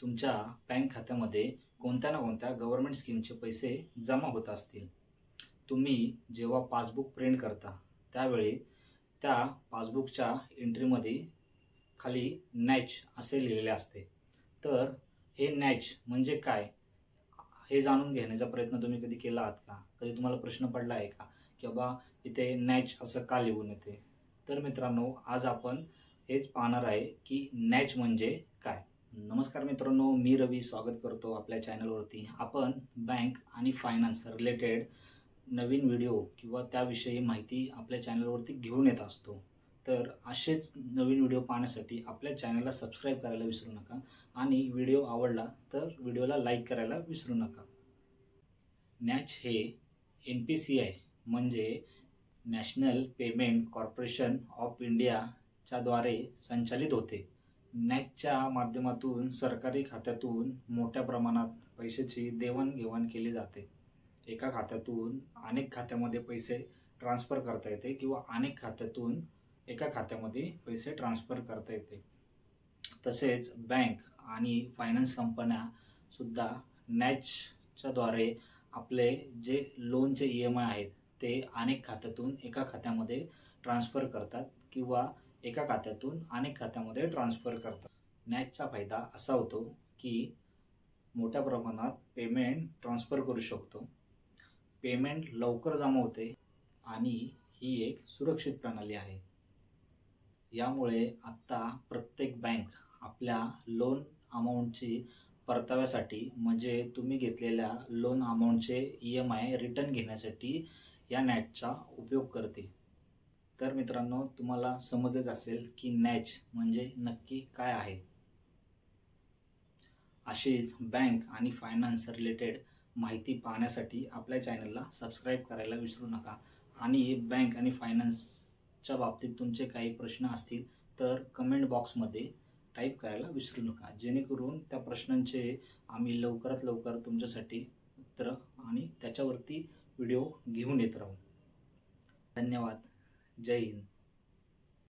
तुमच्या बँक खात्यामध्ये कोणत्या ना कोणत्या गव्हर्नमेंट स्कीमचे पैसे जमा होत असतील। तुम्ही जेव्हा पासबुक प्रिंट करता त्यावेळी त्या पासबुकच्या एंट्रीमध्ये खाली नॅच असे लिहिलेले असते। तर हे नॅच म्हणजे काय हे जाणून घेण्याचा प्रयत्न तुम्ही कधी केला आहात का? कधी तुम्हाला प्रश्न पडला आहे का की बाबा इथे नॅच असं का लिहून येते? तर मित्रांनो, आज आपण हेच पाहणार आहे की नॅच म्हणजे काय। नमस्कार मित्रांनो, मी रवी स्वागत करतो आपल्या चॅनलवरती। आपण बँक आणि फायनान्स रिलेटेड नवीन व्हिडिओ किंवा त्याविषयी माहिती आपल्या चॅनलवरती घेऊन येत असतो। तर असेच नवीन व्हिडिओ पाहण्यासाठी आपल्या चॅनलला सबस्क्राईब करायला विसरू नका आणि व्हिडिओ आवडला तर व्हिडिओला लाईक करायला विसरू नका। नॅच हे NPCI म्हणजे नॅशनल पेमेंट कॉर्पोरेशन ऑफ इंडियाच्या द्वारे संचालित होते। नॅचच्या माध्यमातून सरकारी खात्यातून मोठ्या प्रमाणात पैशाची देवाणघेवाण केली जाते। एका खात्यातून अनेक खात्यामध्ये पैसे ट्रान्सफर करता येते किंवा अनेक खात्यातून एका खात्यामध्ये पैसे ट्रान्सफर करता येते। तसेच बँक आणि फायनान्स कंपन्या सुद्धा नॅचच्या द्वारे आपले जे लोनचे EMI आहेत ते अनेक खात्यातून एका खात्यामध्ये ट्रान्सफर करतात किंवा एका खात्यातून अनेक खात्यामध्ये ट्रान्सफर करतात। नॅचचा फायदा असा होतो की मोठ्या प्रमाणात पेमेंट ट्रान्सफर करू शकतो, पेमेंट लवकर जमा होते आणि ही एक सुरक्षित प्रणाली आहे। यामुळे आता प्रत्येक बँक आपल्या लोन अमाउंटची परताव्यासाठी म्हणजे तुम्ही घेतलेल्या लोन अमाउंटचे EMI रिटर्न घेण्यासाठी या नॅचचा उपयोग करते। तर मित्रांनो, तुम्हाला समजच असेल की नॅच म्हणजे नक्की काय आहे। अशीच बँक आणि फायनान्स रिलेटेड माहिती पाहण्यासाठी आपल्या चॅनलला सबस्क्राईब करायला विसरू नका आणि बँक आणि फायनान्सच्या बाबतीत तुमचे काही प्रश्न असतील तर कमेंट बॉक्समध्ये टाईप करायला विसरू नका, जेणेकरून त्या प्रश्नांचे आम्ही लवकरात लवकर तुमच्यासाठी उत्तर आणि त्याच्यावरती व्हिडिओ घेऊन येत राहू। धन्यवाद। जय हिंद।